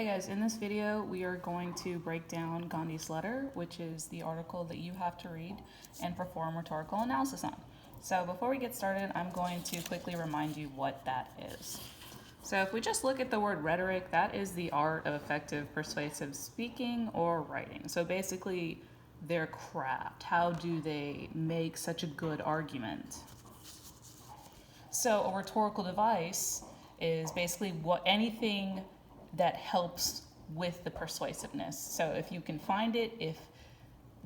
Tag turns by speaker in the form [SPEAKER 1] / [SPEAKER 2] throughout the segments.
[SPEAKER 1] Hey guys, in this video we are going to break down Gandhi's letter, which is the article that you have to read and perform rhetorical analysis on. So before we get started, I'm going to quickly remind you what that is. So if we just look at the word rhetoric, that is the art of effective persuasive speaking or writing. So basically their craft. How do they make such a good argument? So a rhetorical device is basically anything that helps with the persuasiveness. So if you can find it, if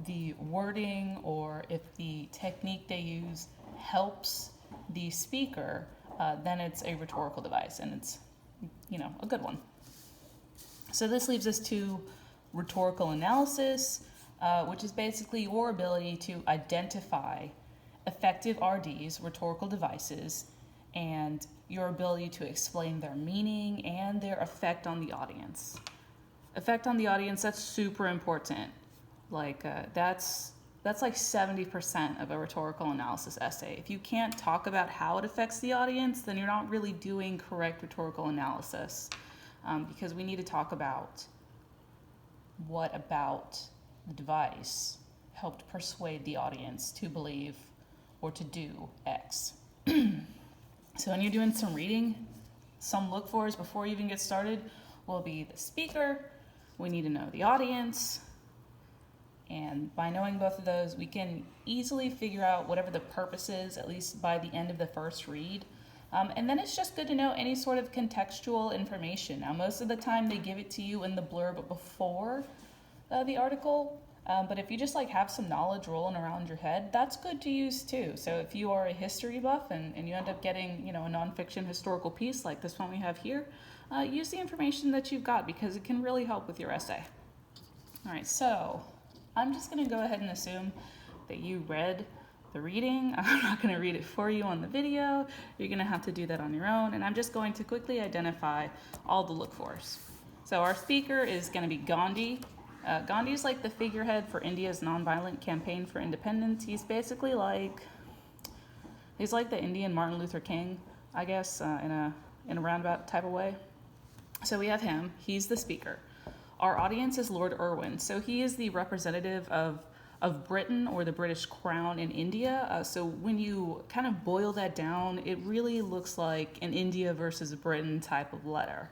[SPEAKER 1] the wording or if the technique they use helps the speaker, then it's a rhetorical device, and it's, a good one. So this leaves us to rhetorical analysis, which is basically your ability to identify effective RDs, rhetorical devices, and your ability to explain their meaning and their effect on the audience. Effect on the audience, that's super important. That's like 70% of a rhetorical analysis essay. If you can't talk about how it affects the audience, then you're not really doing correct rhetorical analysis, because we need to talk about what about the device helped persuade the audience to believe or to do X. So when you're doing some reading, some look-fors before you even get started will be the speaker. We need to know the audience. And by knowing both of those, we can easily figure out whatever the purpose is, at least by the end of the first read. And then it's just good to know any sort of contextual information. Now, most of the time they give it to you in the blurb before the article. But if you just have some knowledge rolling around your head, that's good to use too. So if you are a history buff and you end up getting, a nonfiction historical piece like this one we have here, use the information that you've got because it can really help with your essay. All right, so I'm just going to go ahead and assume that you read the reading. I'm not going to read it for you on the video. You're going to have to do that on your own. And I'm just going to quickly identify all the look-fors. So our speaker is going to be Gandhi. Gandhi is like the figurehead for India's nonviolent campaign for independence. He's basically he's like the Indian Martin Luther King, I guess, in a roundabout type of way. So we have him. He's the speaker. Our audience is Lord Irwin. So he is the representative of Britain or the British Crown in India. So when you kind of boil that down, it really looks like an India versus Britain type of letter.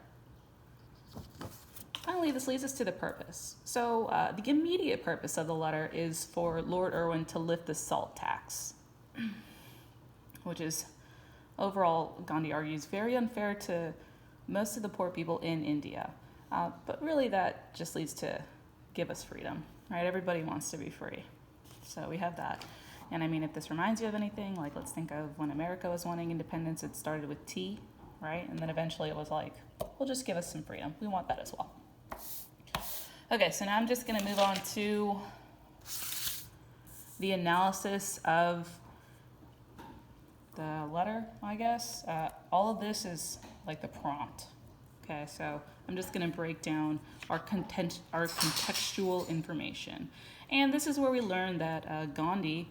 [SPEAKER 1] Finally, this leads us to the purpose. So the immediate purpose of the letter is for Lord Irwin to lift the salt tax, which is overall, Gandhi argues, very unfair to most of the poor people in India. But really that just leads to give us freedom, right? Everybody wants to be free. So we have that. And I mean, if this reminds you of anything, let's think of when America was wanting independence, it started with tea, right? And then eventually it was well, just give us some freedom. We want that as well. Okay, so now I'm just going to move on to the analysis of the letter, I guess. All of this is the prompt. Okay, so I'm just going to break down our contextual information. And this is where we learn that Gandhi,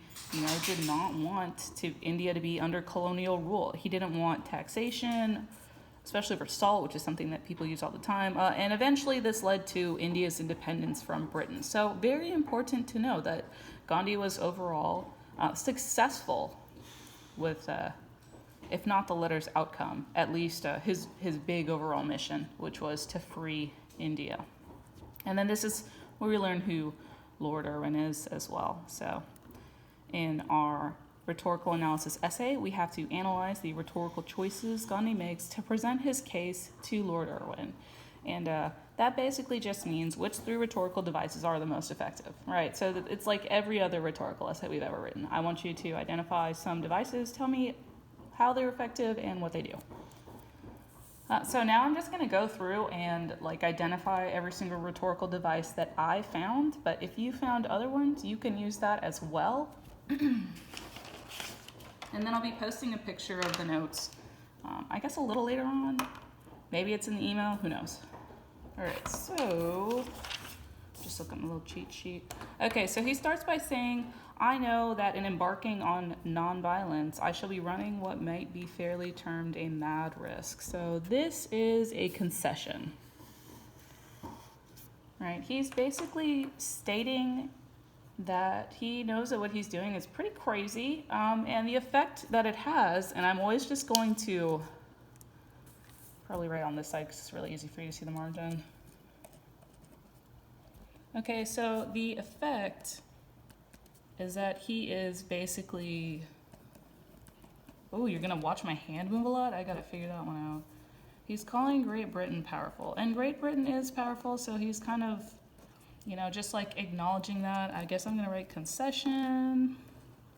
[SPEAKER 1] did not want India to be under colonial rule. He didn't want taxation, especially for salt, which is something that people use all the time. And eventually this led to India's independence from Britain. So very important to know that Gandhi was overall successful with, if not the letter's outcome, at least his big overall mission, which was to free India. And then this is where we learn who Lord Irwin is as well. So in our rhetorical analysis essay, we have to analyze the rhetorical choices Gandhi makes to present his case to Lord Irwin. And that basically just means which three rhetorical devices are the most effective, right? So it's like every other rhetorical essay we've ever written. I want you to identify some devices, tell me how they're effective and what they do. So now I'm just going to go through and identify every single rhetorical device that I found. But if you found other ones, you can use that as well. And then I'll be posting a picture of the notes, I guess a little later on. Maybe it's in the email, who knows. All right, so just look at my little cheat sheet. Okay, so he starts by saying, I know that in embarking on nonviolence, I shall be running what might be fairly termed a mad risk. So this is a concession. right? He's basically stating that he knows that what he's doing is pretty crazy, and the effect that it has, and I'm always just going to probably write on this side because it's really easy for you to see the margin. Okay, so the effect is that he is basically, oh, you're gonna watch my hand move a lot? I gotta figure that one out. He's calling Great Britain powerful, and Great Britain is powerful, so he's kind of, you know, just like acknowledging that. I guess I'm gonna write concession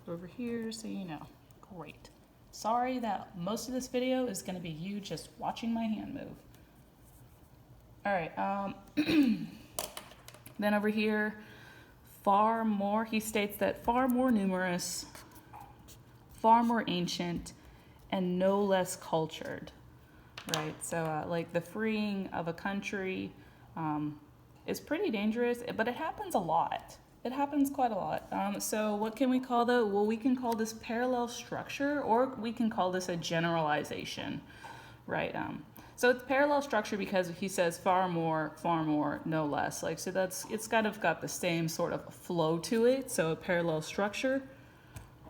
[SPEAKER 1] over here so you know. Great. Sorry that most of this video is gonna be you just watching my hand move. All right, then over here, far more, he states that far more numerous, far more ancient, and no less cultured, right? So like the freeing of a country is pretty dangerous, but it happens a lot. It happens quite a lot. So what can we call that? Well, we can call this parallel structure, or we can call this a generalization, right? So it's parallel structure because he says far more, no less. Like, so it's kind of got the same sort of flow to it. So a parallel structure,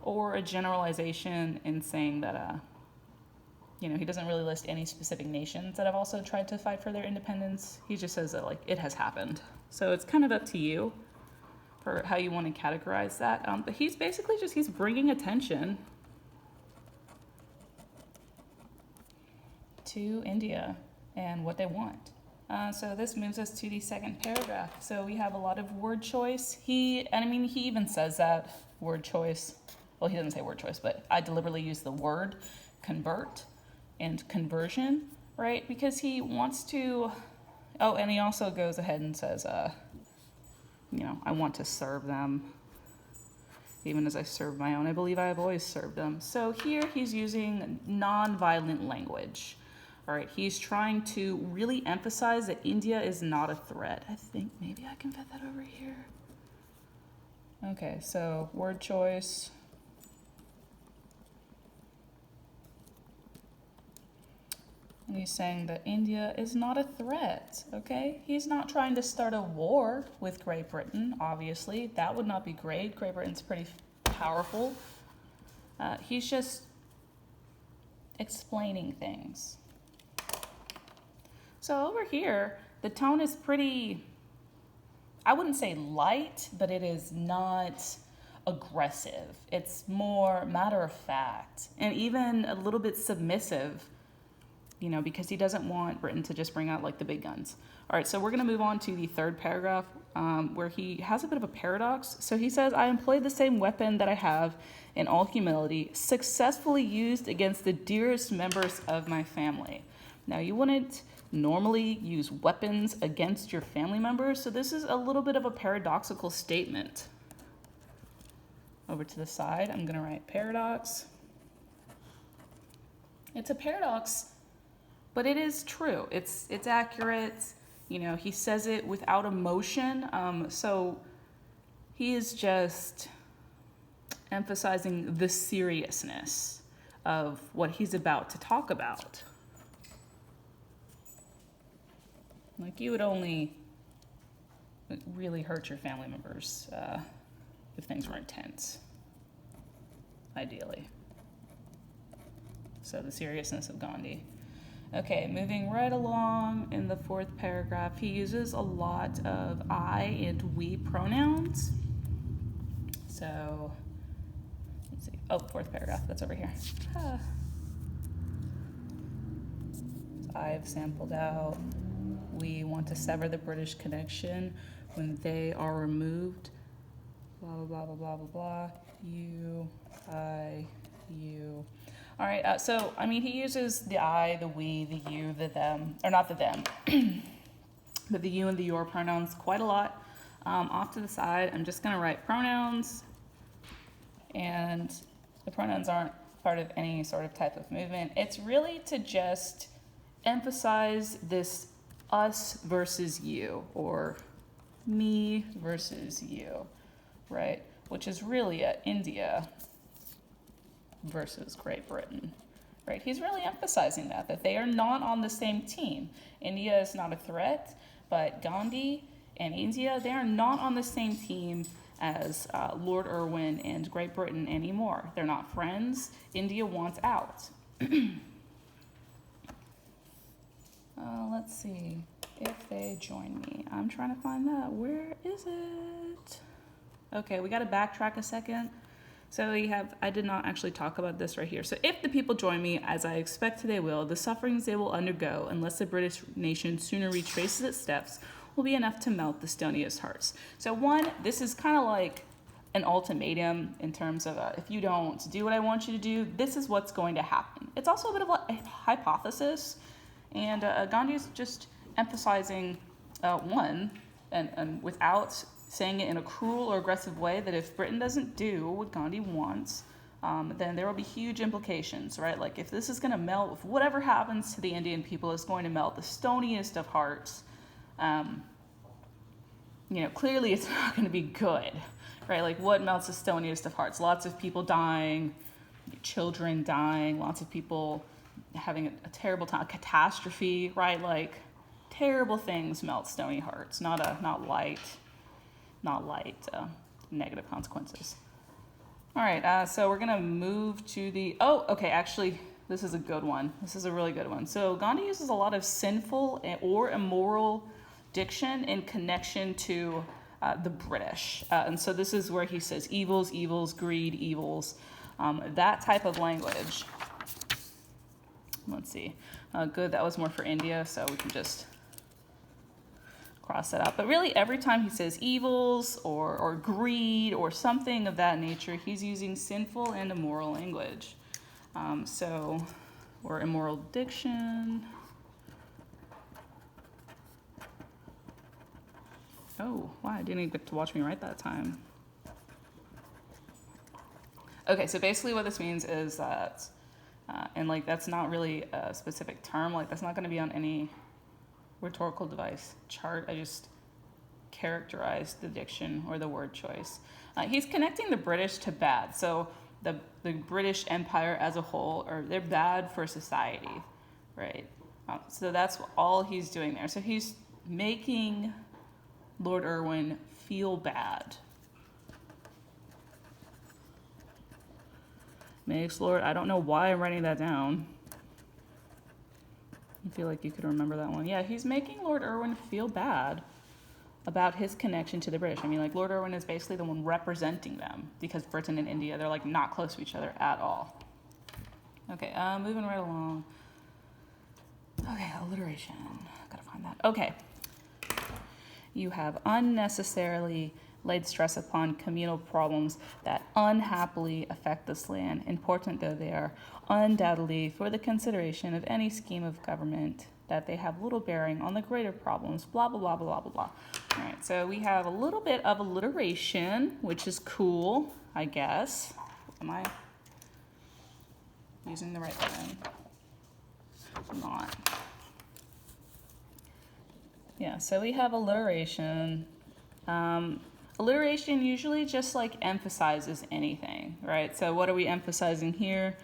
[SPEAKER 1] or a generalization in saying that, you know, he doesn't really list any specific nations that have also tried to fight for their independence. He just says that, like, it has happened. So it's kind of up to you for how you want to categorize that. But he's basically just, he's bringing attention to India and what they want. So this moves us to the second paragraph. So we have a lot of word choice. He even says that word choice. Well, he doesn't say word choice, but I deliberately use the word convert and conversion, right? Because he wants to, oh, and he also goes ahead and says, you know, I want to serve them, even as I serve my own. I believe I have always served them. So here he's using non-violent language. All right, he's trying to really emphasize that India is not a threat. I think maybe I can fit that over here. Okay, so word choice. And he's saying that India is not a threat, okay? He's not trying to start a war with Great Britain, obviously. That would not be great. Great Britain's pretty powerful. He's just explaining things. So over here, the tone is pretty, I wouldn't say light, but it is not aggressive. It's more matter of fact and even a little bit submissive, you know, because he doesn't want Britain to just bring out like the big guns. All right, so we're gonna move on to the third paragraph where he has a bit of a paradox. So he says, I employed the same weapon that I have in all humility, successfully used against the dearest members of my family. Now, you wouldn't normally use weapons against your family members, so this is a little bit of a paradoxical statement. Over to the side, I'm gonna write paradox. It's a paradox, but it is true. It's accurate. You know, he says it without emotion, so he is just emphasizing the seriousness of what he's about to talk about. Like, you would only really hurt your family members if things were intense, ideally. So the seriousness of Gandhi. Okay, moving right along in the fourth paragraph, he uses a lot of I and we pronouns. So, let's see. Oh, fourth paragraph, that's over here. I've sampled out. We want to sever the British connection when they are removed. Blah, blah, blah, blah, blah, blah. You, I, you. All right, so, I mean, he uses the I, the we, the you, the them, or not the them, but the you and the your pronouns quite a lot. Off to the side, I'm just gonna write pronouns, and the pronouns aren't part of any sort of type of movement. It's really to just emphasize this us versus you, or me versus you, right? Which is really India versus Great Britain, right? He's really emphasizing that they are not on the same team. India is not a threat, but Gandhi and India, they are not on the same team as Lord Irwin and Great Britain anymore. They're not friends. India wants out. Let's see if they join me. I'm trying to find that. Where is it? Okay, we got to backtrack a second. So I did not actually talk about this right here. So if the people join me, as I expect they will, the sufferings they will undergo, unless the British nation sooner retraces its steps, will be enough to melt the stoniest hearts. So one, this is kind of like an ultimatum in terms of if you don't do what I want you to do, this is what's going to happen. It's also a bit of a hypothesis, and Gandhi is just emphasizing one, and without saying it in a cruel or aggressive way, that if Britain doesn't do what Gandhi wants, then there will be huge implications, right? Like if this is going to melt, if whatever happens to the Indian people is going to melt the stoniest of hearts, clearly it's not going to be good, right? Like what melts the stoniest of hearts? Lots of people dying, children dying, lots of people having a terrible time, a catastrophe, right? Like terrible things melt stony hearts, not light negative consequences. All right, so we're gonna move to actually, this is a good one. This is a really good one. So Gandhi uses a lot of sinful or immoral diction in connection to the British. And so this is where he says evils, greed, evils, that type of language. Let's see. Good, that was more for India, so we can just cross that out. But really, every time he says evils or greed or something of that nature, he's using sinful and immoral language. Or immoral diction. Oh, wow, I didn't even get to watch me write that time. Okay, so basically what this means is that, and like that's not really a specific term, like that's not going to be on any rhetorical device chart. I just characterized the diction or the word choice. He's connecting the British to bad. So the British Empire as a whole, or they're bad for society, right? So that's all he's doing there. So he's making Lord Irwin feel bad. Makes Lord, I don't know why I'm writing that down. I feel like you could remember that one. Yeah, he's making Lord Irwin feel bad about his connection to the British. I mean, like, Lord Irwin is basically the one representing them, because Britain and India, they're, like, not close to each other at all. Okay, moving right along. Okay, alliteration. Gotta find that. Okay. You have unnecessarily laid stress upon communal problems that unhappily affect this land, important though they are, undoubtedly for the consideration of any scheme of government, that they have little bearing on the greater problems, blah, blah, blah, blah, blah, blah. All right, so we have a little bit of alliteration, which is cool, I guess. Am I using the right one? I'm not. Yeah, so we have alliteration. Alliteration usually just like emphasizes anything, right? So what are we emphasizing here?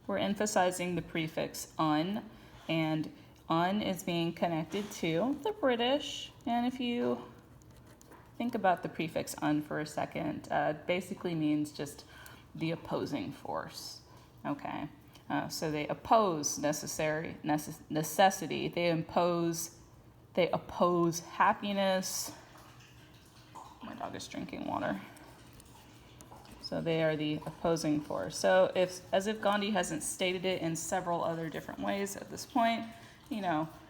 [SPEAKER 1] We're emphasizing the prefix un, and un is being connected to the British. And if you think about the prefix un for a second, it basically means just the opposing force, okay? So they oppose necessity. They oppose happiness. My dog is drinking water. So they are the opposing force. So as if Gandhi hasn't stated it in several other different ways at this point,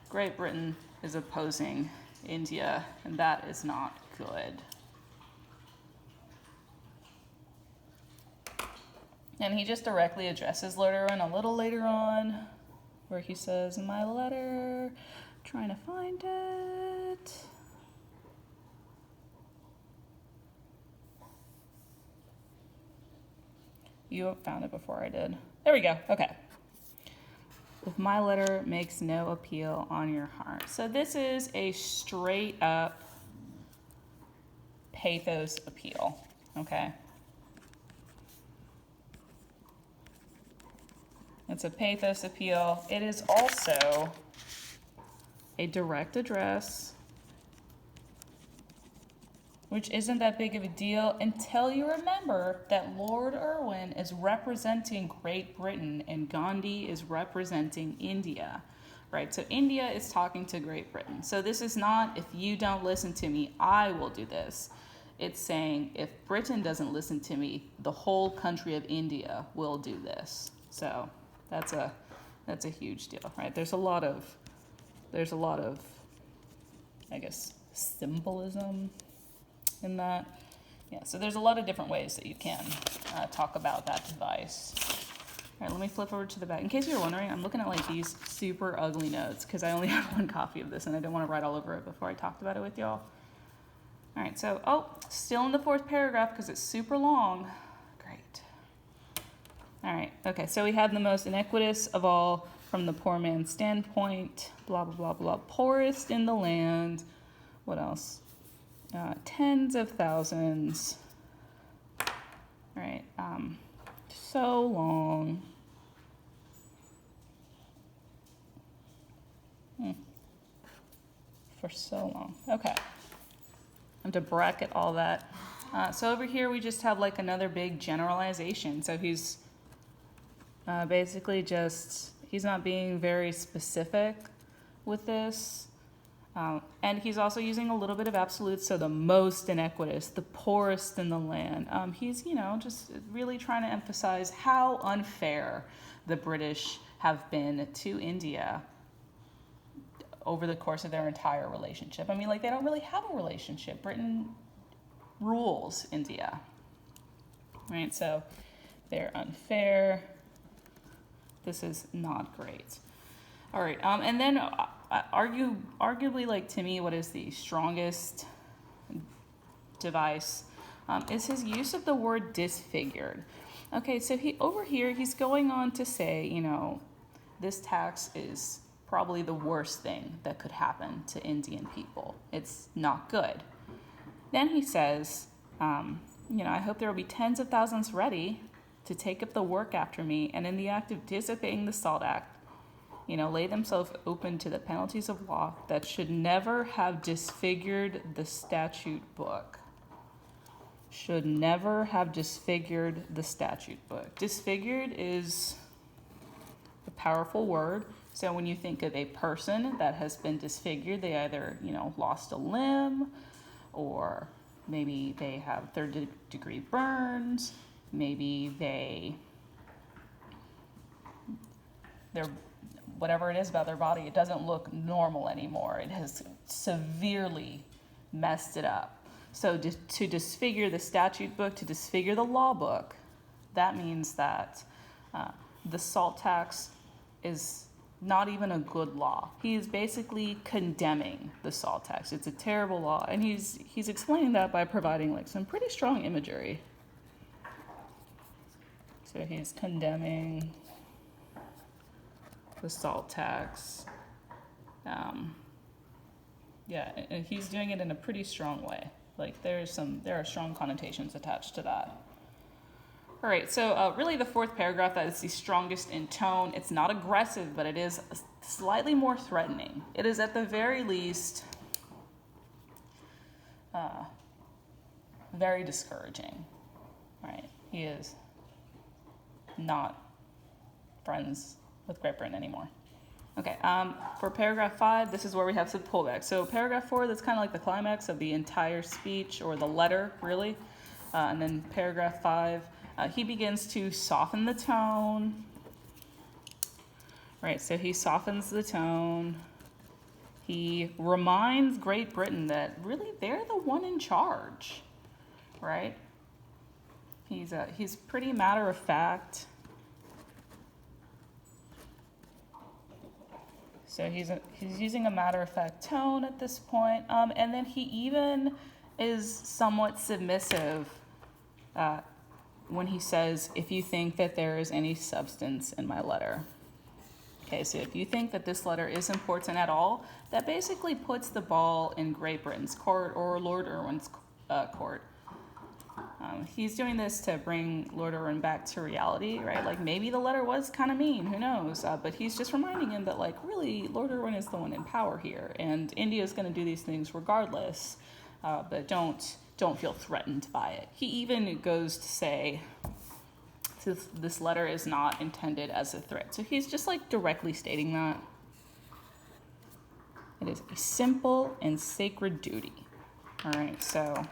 [SPEAKER 1] Great Britain is opposing India, and that is not good. And he just directly addresses Lord Irwin a little later on, where he says, in my letter, trying to find it. You found it before I did. There we go. Okay. If my letter makes no appeal on your heart. So this is a straight up pathos appeal. Okay. It's a pathos appeal. It is also a direct address which isn't that big of a deal until you remember that Lord Irwin is representing Great Britain and Gandhi is representing India, right? So India is talking to Great Britain. So this is not, if you don't listen to me, I will do this. It's saying, if Britain doesn't listen to me, the whole country of India will do this. So that's a huge deal, right? There's a lot of, I guess, symbolism in that. Yeah, so there's a lot of different ways that you can talk about that device. All right, let me flip over to the back. In case you're wondering, I'm looking at like these super ugly notes because I only have one copy of this and I don't want to write all over it before I talked about it with y'all. All right, so, still in the fourth paragraph because it's super long. Great. All right, okay, so we have the most iniquitous of all from the poor man's standpoint, blah, blah, blah, blah, poorest in the land. What else? Tens of thousands. All right, so long. For so long, okay. I have to bracket all that. So over here we just have like another big generalization. So he's basically just, he's not being very specific with this. And he's also using a little bit of absolutes, so the most iniquitous, the poorest in the land. He's, just really trying to emphasize how unfair the British have been to India over the course of their entire relationship. I mean, like, they don't really have a relationship. Britain rules India, right? So they're unfair. This is not great. All right, and then arguably, like, to me, what is the strongest device is his use of the word disfigured. Okay, so over here, he's going on to say, this tax is probably the worst thing that could happen to Indian people. It's not good. Then he says, I hope there will be tens of thousands ready to take up the work after me, and in the act of disobeying the Salt Act, lay themselves open to the penalties of law that should never have disfigured the statute book. Should never have disfigured the statute book. Disfigured is a powerful word. So when you think of a person that has been disfigured, they either, lost a limb, or maybe they have third-degree burns, maybe they're whatever it is about their body, it doesn't look normal anymore. It has severely messed it up. So to disfigure the statute book, to disfigure the law book, that means that the salt tax is not even a good law. He is basically condemning the salt tax. It's a terrible law, and he's explaining that by providing like some pretty strong imagery. So he's condemning the salt tax. And he's doing it in a pretty strong way. Like there are strong connotations attached to that. All right, so really the fourth paragraph, that is the strongest in tone. It's not aggressive, but it is slightly more threatening. It is at the very least very discouraging, right? He is not friends with Great Britain anymore. Okay, for paragraph 5, this is where we have some pullback. So paragraph 4, that's kind of like the climax of the entire speech, or the letter, really. And then paragraph 5, he begins to soften the tone. Right, so he softens the tone. He reminds Great Britain that really they're the one in charge, right? He's pretty matter of fact. So he's using a matter-of-fact tone at this point. And then he even is somewhat submissive when he says, if you think that there is any substance in my letter. Okay, so if you think that this letter is important at all, that basically puts the ball in Great Britain's court or Lord Irwin's court. He's doing this to bring Lord Irwin back to reality, right? Like, maybe the letter was kind of mean, who knows? But he's just reminding him that, like, really, Lord Irwin is the one in power here, and India is going to do these things regardless. But don't don't feel threatened by it. He even goes to say this letter is not intended as a threat. So he's just like directly stating that. It is a simple and sacred duty. All right, so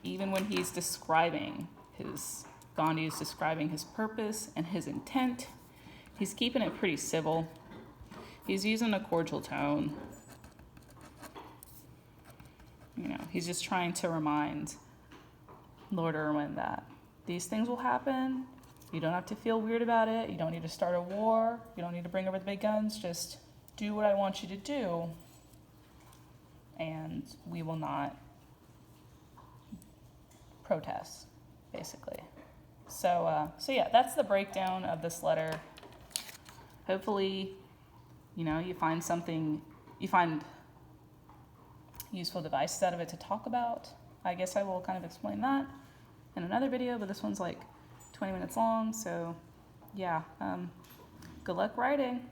[SPEAKER 1] even when he's describing Gandhi is describing his purpose and his intent, he's keeping it pretty civil. He's using a cordial tone. You know, he's just trying to remind Lord Irwin that these things will happen. You don't have to feel weird about it. You don't need to start a war. You don't need to bring over the big guns. Just do what I want you to do, and we will not protest, basically. So yeah, that's the breakdown of this letter. Hopefully, you know, you find useful devices out of it to talk about. I guess I will kind of explain that in another video, but this one's like 20 minutes long, so yeah, good luck writing.